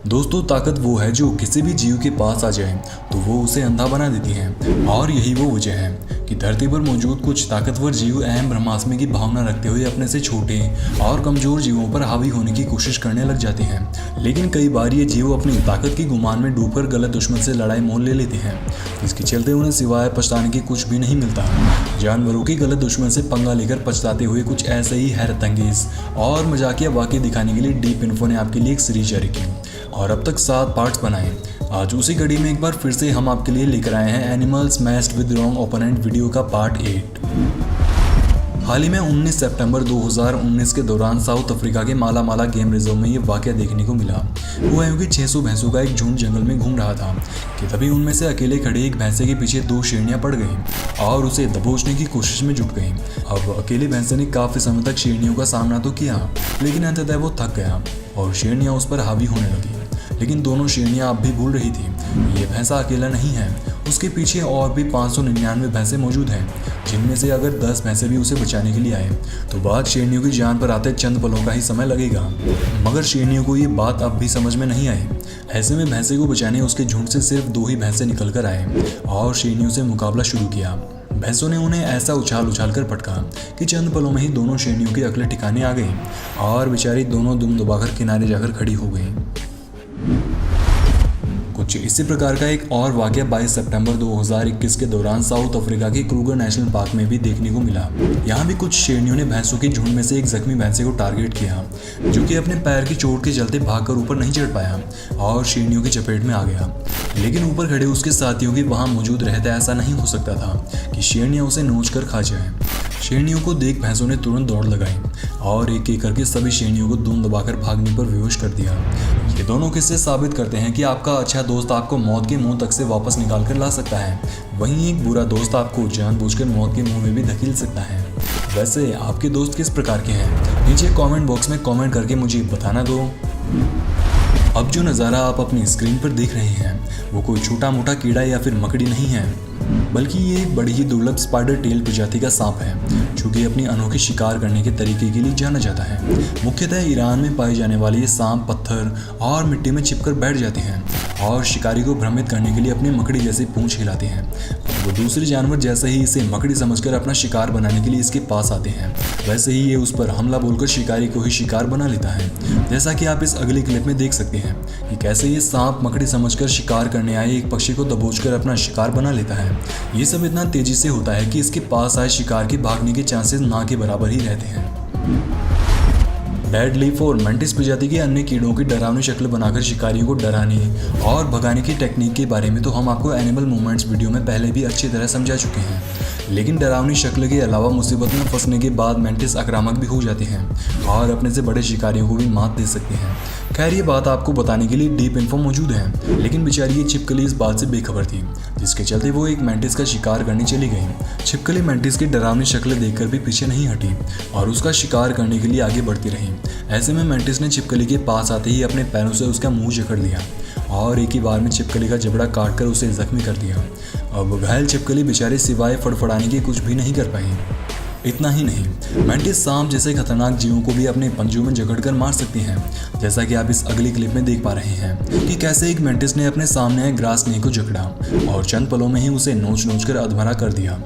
दोस्तों, ताकत वो है जो किसी भी जीव के पास आ जाए तो वो उसे अंधा बना देती है। और यही वो वजह है कि धरती पर मौजूद कुछ ताकतवर जीव अहम ब्रह्मास्मि की भावना रखते हुए अपने से छोटे और कमजोर जीवों पर हावी होने की कोशिश करने लग जाते हैं। लेकिन कई बार ये जीव अपनी ताकत की गुमान में डूबकर गलत दुश्मन से लड़ाई मोल ले लेते हैं, जिसके चलते उन्हें सिवाय पछताने की कुछ भी नहीं मिलता। जानवरों की गलत दुश्मन से पंगा लेकर पछताते हुए कुछ ऐसे ही हैरतअंगेज और मजाकिया वाक़ये दिखाने के लिए डीप इन्फो ने आपके लिए एक सीरीज जारी की और अब तक 7 पार्ट्स बनाए। आज उसी कड़ी में एक बार फिर से हम आपके लिए लेकर आए हैं animals matched with wrong opponent video का पार्ट 8। हाल ही में 19 सितंबर 2019 के दौरान साउथ अफ्रीका के माला गेम रिजर्व में ये वाकया देखने को मिला। हुआ यूँ कि 600 भैंसों का एक झुंड जंगल में घूम रहा था कि तभी उनमें से अकेले खड़े एक भैंसे के पीछे 2 शेरनियां पड़ गईं और उसे दबोचने की कोशिश में जुट गईं। अब अकेले भैंसे ने काफ़ी समय तक शेरनियों का सामना तो किया, लेकिन अंततः वो थक गया और शेरनियां उस पर हावी होने लगी। लेकिन दोनों शेरनियां अब भी भूल रही थी ये भैंसा अकेला नहीं है, उसके पीछे और भी 599 भैंसे मौजूद हैं, जिनमें से अगर 10 भैंसे भी उसे बचाने के लिए आए तो बात शेरनियों की जान पर आते चंद पलों का ही समय लगेगा। मगर शेरनियों को ये बात अब भी समझ में नहीं आई। ऐसे में भैंसे को बचाने उसके झुंड से सिर्फ 2 ही भैंसे निकल कर आए और शेरनियों से मुकाबला शुरू किया। भैंसों ने उन्हें ऐसा उछाल कर पटका कि चंद पलों में ही दोनों शेरनियों की अकलें ठिकाने आ गई और बेचारी दोनों दुम दबाकर किनारे जाकर खड़ी हो गई। कुछ इसी प्रकार का एक और वाकया 22 सितंबर 2021 के दौरान साउथ अफ्रीका के क्रूगर नेशनल पार्क में भी देखने को मिला। यहाँ भी कुछ शेरनियों ने भैंसों के झुंड में से एक जख्मी भैंसे को टारगेट किया, जो कि अपने पैर की चोट के चलते भागकर ऊपर नहीं चढ़ पाया और शेरनियों की चपेट में आ गया। लेकिन ऊपर खड़े उसके साथियों की वहाँ मौजूद रहते ऐसा नहीं हो सकता था कि शेरनियाँ उसे नोच कर खा जाए। शेरनियों को देख भैंसों ने तुरंत दौड़ लगाई और एक एक करके सभी शेरनियों को दून दबाकर भागने पर विवश कर दिया। ये दोनों किस्से साबित करते हैं कि आपका अच्छा दोस्त आपको मौत के मुंह तक से वापस निकाल कर ला सकता है, वहीं एक बुरा दोस्त आपको जानबूझकर मौत के मुंह में भी धकेल सकता है। वैसे आपके दोस्त किस प्रकार के हैं? नीचे कमेंट बॉक्स में कमेंट करके मुझे बताना दो। अब जो नज़ारा आप अपनी स्क्रीन पर देख रहे हैं वो कोई छोटा मोटा कीड़ा या फिर मकड़ी नहीं है, बल्कि ये एक बड़ी ही दुर्लभ स्पाइडर टेल प्रजाति का सांप है, जो कि अपनी अनोखे शिकार करने के तरीके के लिए जाना जाता है। मुख्यतः ईरान में पाए जाने वाले ये सांप पत्थर और मिट्टी में छिपकर बैठ जाते हैं और शिकारी को भ्रमित करने के लिए अपनी मकड़ी जैसी पूंछ हिलाते हैं। वो दूसरे जानवर जैसे ही इसे मकड़ी समझकर अपना शिकार बनाने के लिए इसके पास आते हैं, वैसे ही ये उस पर हमला बोलकर शिकारी को ही शिकार बना लेता है। जैसा कि आप इस अगली क्लिप में देख सकते हैं कि कैसे ये सांप मकड़ी समझकर शिकार करने आए एक पक्षी को दबोचकर अपना शिकार बना लेता है। ये सब इतना तेजी से होता है कि इसके पास आए शिकार के भागने के चांसेस ना के बराबर ही रहते हैं। डेड लीफ और मेंटिस प्रजाति के अन्य कीड़ों की डरावनी शक्ल बनाकर शिकारियों को डराने और भगाने की टेक्निक के बारे में तो हम आपको एनिमल मूवमेंट्स वीडियो में पहले भी अच्छी तरह समझा चुके हैं। लेकिन डरावनी शक्ल के अलावा मुसीबत में फंसने के बाद मेंटिस आक्रामक भी हो जाते हैं और अपने से बड़े शिकारियों को भी मात दे सकते हैं। खैर, ये बात आपको बताने के लिए डीप इन्फो मौजूद है, लेकिन बेचारी ये छिपकली इस बात से बेखबर थी, जिसके चलते वो एक मेंटिस का शिकार करने चली गई। छिपकली मेंटिस की डरावनी शक्ल देखकर भी पीछे नहीं हटी और उसका शिकार करने के लिए आगे बढ़ती रही। ऐसे में मेंटिस ने छिपकली के पास आते ही अपने पैरों से उसका मुंह जकड़ लिया और एक ही बार में छिपकली का जबड़ा काटकर उसे जख्मी कर दिया। अब घायल छिपकली बेचारे सिवाय फड़फड़ाने के कुछ भी नहीं कर पाई। इतना ही नहीं, मेंटिस सांप जैसे खतरनाक जीवों को भी अपने पंजों में जकड़कर मार सकती हैं, जैसा कि आप इस अगली क्लिप में देख पा रहे हैं कि कैसे एक मेंटिस ने अपने सामने आए ग्रास स्नेक को जकड़ा और चंद पलों में ही उसे नोच कर अधमरा कर दिया।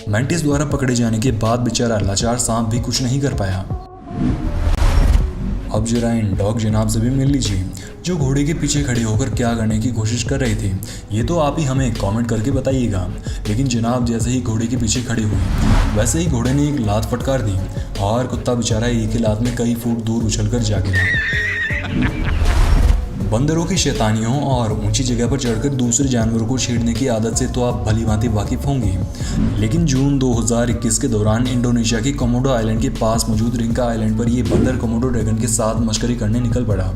मेंटिस द्वारा पकड़े जाने के बाद बेचारा लाचार सांप भी कुछ नहीं कर पाया। अब जरा इन डॉग जनाब से भी मिल लीजिए, जो घोड़े के पीछे खड़े होकर क्या करने की कोशिश कर रहे थे, ये तो आप ही हमें कमेंट करके बताइएगा। लेकिन जनाब जैसे ही घोड़े के पीछे खड़े हुए, वैसे ही घोड़े ने एक लात फटकार दी और कुत्ता बेचारा एक ही लात में कई फुट दूर उछलकर जा गिरा। बंदरों की शैतानियों और ऊंची जगह पर चढ़कर दूसरे जानवरों को छेड़ने की आदत से तो आप भली भांति वाकिफ होंगे, लेकिन जून 2021 के दौरान इंडोनेशिया के कोमोडो आइलैंड के पास मौजूद रिंका आइलैंड पर ये बंदर कोमोडो ड्रैगन के साथ मशकरी करने निकल पड़ा,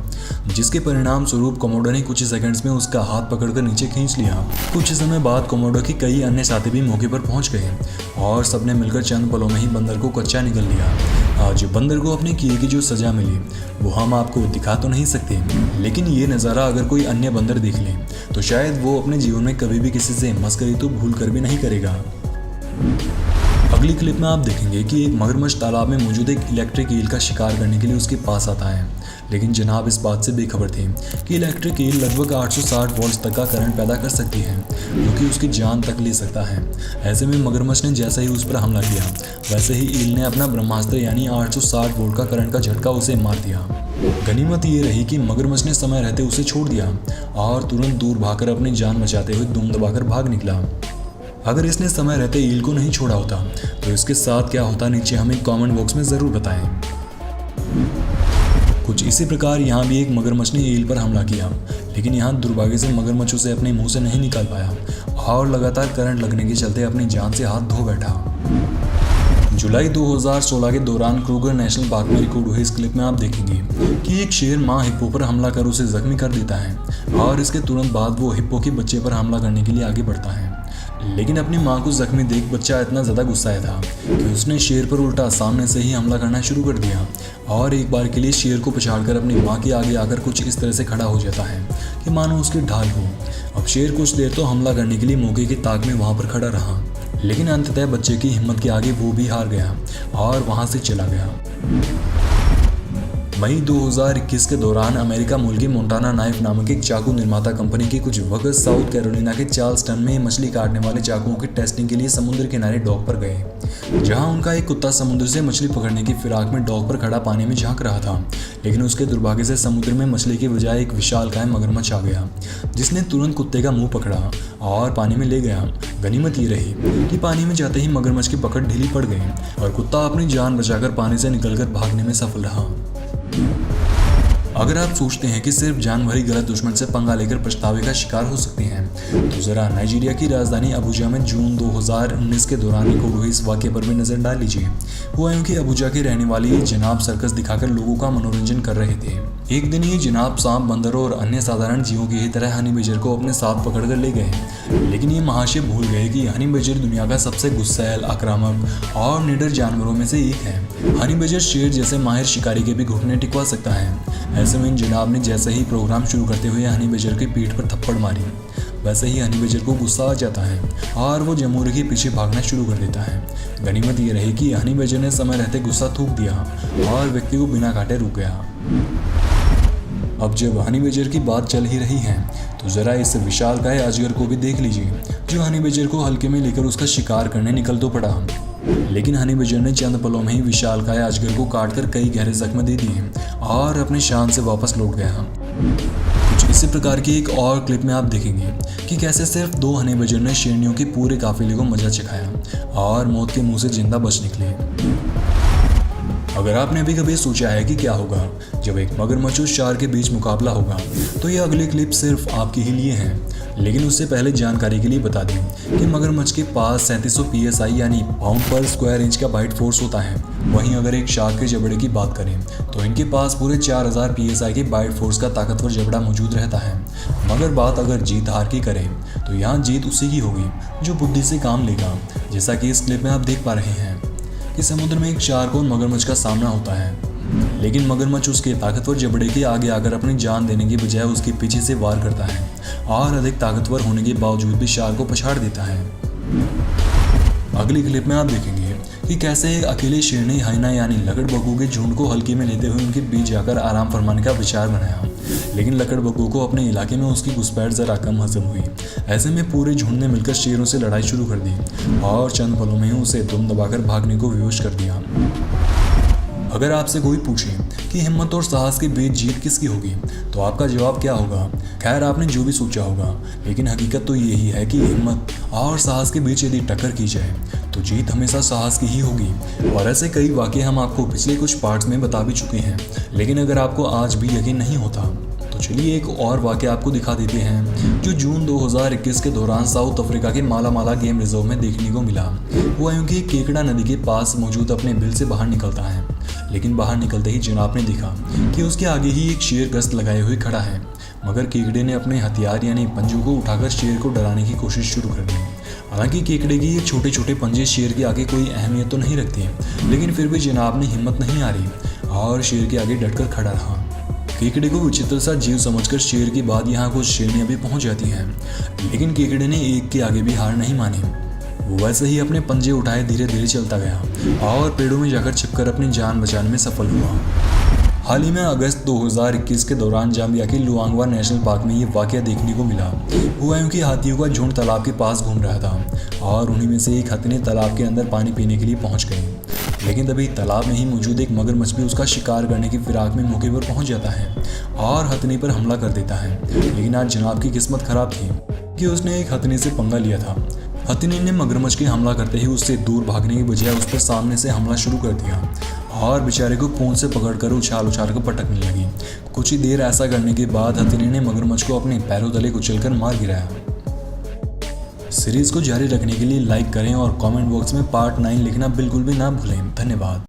जिसके परिणाम स्वरूप कोमोडो ने कुछ ही सेकंड्स में उसका हाथ पकड़कर नीचे खींच लिया। कुछ समय बाद कोमोडो के कई अन्य साथी भी मौके पर पहुंच गए और सबने मिलकर चंद पलों में ही बंदर को कच्चा निकल लिया। आज बंदर को अपने किए की जो सजा मिली वो हम आपको दिखा तो नहीं सकते, लेकिन ये नज़ारा अगर कोई अन्य बंदर देख ले तो शायद वो अपने जीवन में कभी भी किसी से मस्करी तो भूल कर भी नहीं करेगा। अगली क्लिप में आप देखेंगे कि एक मगरमच्छ तालाब में मौजूद एक इलेक्ट्रिक ईल का शिकार करने के लिए उसके पास आता है, लेकिन जनाब इस बात से बेखबर थे कि इलेक्ट्रिक ईल लगभग 860 वोल्ट तक का करंट पैदा कर सकती है, जो कि उसकी जान तक ले सकता है। ऐसे में मगरमच्छ ने जैसे ही उस पर हमला किया, वैसे ही ईल ने अपना ब्रह्मास्त्र यानी 860 वोल्ट का करंट का झटका उसे मार दिया। गनीमत ये रही कि मगरमच्छ ने समय रहते उसे छोड़ दिया और तुरंत दूर भागकर अपनी जान बचाते हुए दुम दबाकर भाग निकला। अगर इसने समय रहते ईल को नहीं छोड़ा होता तो इसके साथ क्या होता, नीचे हमें कमेंट बॉक्स में ज़रूर बताएं। कुछ इसी प्रकार यहाँ भी एक मगरमच्छ ने ईल पर हमला किया, लेकिन यहाँ दुर्भाग्य से मगरमच्छ उसे अपने मुंह से नहीं निकाल पाया और लगातार करंट लगने के चलते अपनी जान से हाथ धो बैठा। जुलाई 2016 के दौरान क्रूगर नेशनल पार्क में रिकॉर्ड हुई इस क्लिप में आप देखेंगे कि एक शेर मां हिप्पो पर हमला कर उसे जख्मी कर देता है और इसके तुरंत बाद वो हिप्पो के बच्चे पर हमला करने के लिए आगे बढ़ता है। लेकिन अपनी मां को जख्मी देख बच्चा इतना ज़्यादा गुस्साया था कि उसने शेर पर उल्टा सामने से ही हमला करना शुरू कर दिया और एक बार के लिए शेर को पछाड़कर अपनी मां के आगे आकर कुछ इस तरह से खड़ा हो जाता है कि मानो उसकी ढाल हो। अब शेर कुछ देर तो हमला करने के लिए मौके की ताक में वहाँ पर खड़ा रहा, लेकिन अंततः बच्चे की हिम्मत के आगे वो भी हार गया और वहाँ से चला गया। मई 2021 के दौरान अमेरिका मूल की मोंटाना नाइफ नामक एक चाकू निर्माता कंपनी के कुछ वर्कर्स साउथ कैरोलिना के चार्ल्सटन में मछली काटने वाले चाकुओं की टेस्टिंग के लिए समुद्र किनारे डॉक पर गए, जहां उनका एक कुत्ता समुद्र से मछली पकड़ने की फिराक में डॉक पर खड़ा पानी में झांक रहा था। लेकिन उसके दुर्भाग्य से समुद्र में मछली के बजाय एक विशालकाय मगरमच्छ आ गया, जिसने तुरंत कुत्ते का मुंह पकड़ा और पानी में ले गया। गनीमत ये रही कि पानी में जाते ही मगरमच्छ की पकड़ ढीली पड़ गई और कुत्ता अपनी जान बचाकर पानी से निकलकर भागने में सफल रहा। अगर आप सोचते हैं कि सिर्फ जानवर ही गलत दुश्मन से पंगा लेकर पछतावे का शिकार हो सकते हैं, तो जरा नाइजीरिया की राजधानी अबुजा में जून 2019 के दौरान रिकॉर्ड हुए इस वाक़े पर भी नजर डाल लीजिए। हुआ यूं कि अबुजा के रहने वाली जनाब सर्कस दिखाकर लोगों का मनोरंजन कर रहे थे। एक दिन ये जनाब सांप, बंदरों और अन्य साधारण जीवों की ही तरह हनी बजर को अपने साथ पकड़कर ले गए, लेकिन ये महाशय भूल गए कि हनी बजर दुनिया का सबसे गुस्सैल, आक्रामक और निडर जानवरों में से एक है। हनी बजर शेर जैसे माहिर शिकारी के भी घुटने टिकवा सकता है। ऐसे में जनाब ने जैसे ही प्रोग्राम शुरू करते हुए हनी बजर की पीठ पर थप्पड़ मारी, वैसे ही हनी बजर को गुस्सा आ जाता है और वो जमूरे के पीछे भागना शुरू कर देता है। गनीमत ये रही कि हनी बजर ने समय रहते गुस्सा थूक दिया और व्यक्ति को बिना काटे रुक गया। अब जब हनी बजर की बात चल ही रही है, तो जरा इस विशालकाय अजगर को भी देख लीजिए, जो हनी बजर को हल्के में लेकर उसका शिकार करने निकल तो पड़ा, लेकिन हनी बजर ने चंद पलों में ही विशालकाय अजगर को काटकर कई गहरे जख्म दे दिए और अपनी शान से वापस लौट गया। कुछ इसी प्रकार की एक और क्लिप में आप देखेंगे कि कैसे सिर्फ 2 हनी बजर ने शेरनियों के पूरे काफिले को मजा चखाया और मौत के मुंह से जिंदा बच निकले। अगर आपने अभी कभी सोचा है कि क्या होगा जब एक मगरमच्छ और शार के बीच मुकाबला होगा, तो ये अगली क्लिप सिर्फ आपके ही लिए है। लेकिन उससे पहले जानकारी के लिए बता दें कि मगरमच्छ के पास 3700 PSI यानी पाउंड पर स्क्वायर इंच का बाइट फोर्स होता है। वहीं अगर एक शार्क के जबड़े की बात करें तो इनके पास पूरे 4000 PSI के बाइट फोर्स का ताकतवर जबड़ा मौजूद रहता है। मगर बात अगर जीत हार की करें तो यहाँ जीत उसी की होगी जो बुद्धि से काम लेगा। जैसा कि इस क्लिप में आप देख पा रहे हैं कि समुद्र में एक शार्क और मगरमच्छ का सामना होता है, लेकिन मगरमच्छ उसके ताकतवर जबड़े के आगे आकर अपनी जान देने के बजाय उसके पीछे से वार करता है और अधिक ताकतवर होने के बावजूद भी शार्क को पछाड़ देता है। अगली क्लिप में आप देखेंगे कि कैसे एक अकेले शेर ने हाइना यानी लकड़बग्घों के झुंड को हल्के में लेते हुए उनके बीच जाकर आराम फरमाने का विचार बनाया, लेकिन लकड़बग्घों को अपने इलाके में उसकी घुसपैठ जरा कम हजम हुई। ऐसे में पूरे झुंड ने मिलकर शेरों से लड़ाई शुरू कर दी और चंद पलों में ही उसे दुम दबाकर भागने को विवश कर दिया। अगर आपसे कोई पूछे कि हिम्मत और साहस के बीच जीत किसकी होगी, तो आपका जवाब क्या होगा? खैर, आपने जो भी सोचा होगा, लेकिन हकीकत तो यही है कि हिम्मत और साहस के बीच यदि टक्कर की जाए तो जीत हमेशा साहस की ही होगी। और ऐसे कई वाक़े हम आपको पिछले कुछ पार्ट्स में बता भी चुके हैं, लेकिन अगर आपको आज भी यकीन नहीं होता तो चलिए एक और वाक़े आपको दिखा देते हैं जो जून 2021 के दौरान साउथ अफ्रीका के माला गेम रिजर्व में देखने को मिला। हुआ यूं कि केकड़ा नदी के पास मौजूद अपने बिल से बाहर निकलता है, लेकिन बाहर निकलते ही जनाब ने देखा कि उसके आगे ही एक शेर गश्त लगाए हुए खड़ा है। मगर केकड़े ने अपने हथियार यानी पंजों को उठाकर शेर को डराने की कोशिश शुरू कर दी। हालांकि केकड़े की ये छोटे छोटे पंजे शेर के आगे कोई अहमियत तो नहीं रखते, लेकिन फिर भी जनाब ने हिम्मत नहीं हारी और शेर के आगे डटकर खड़ा रहा। केकड़े को विचित्र सा जीव समझकर शेर के बाद यहाँ कुछ शेरनियाँ भी पहुँच जाती हैं, लेकिन केकड़े ने एक के आगे भी हार नहीं मानी। वैसे ही अपने पंजे उठाए धीरे धीरे चलता गया और पेड़ों में जाकर छिपकर अपनी जान बचाने में सफल हुआ। हाल ही में अगस्त 2021 के दौरान जाम्बिया के लुआंगवा नेशनल पार्क में ये वाकया देखने को मिला। हुआ यूं कि हाथियों का झुंड तालाब के पास घूम रहा था और उन्हीं में से एक हथिनी तालाब के अंदर पानी पीने के लिए पहुंच गई। लेकिन तभी तालाब में ही मौजूद एक मगरमच्छ भी उसका शिकार करने की फिराक में मौके पर पहुंच जाता है और हथिनी पर हमला कर देता है। लेकिन आज जनाब की किस्मत खराब थी कि उसने एक हथिनी से पंगा लिया था। हथिनी ने मगरमच्छ के हमला करते ही उससे दूर भागने की बजाय उस पर सामने से हमला शुरू कर दिया और बेचारे को पूंछ से पकड़कर उछाल उछाल कर पटकने लगी। कुछ ही देर ऐसा करने के बाद हथिनी ने मगरमच्छ को अपने पैरों तले कुचलकर मार गिराया। सीरीज को जारी रखने के लिए लाइक करें और कमेंट बॉक्स में पार्ट 9 लिखना बिल्कुल भी ना भूलें। धन्यवाद।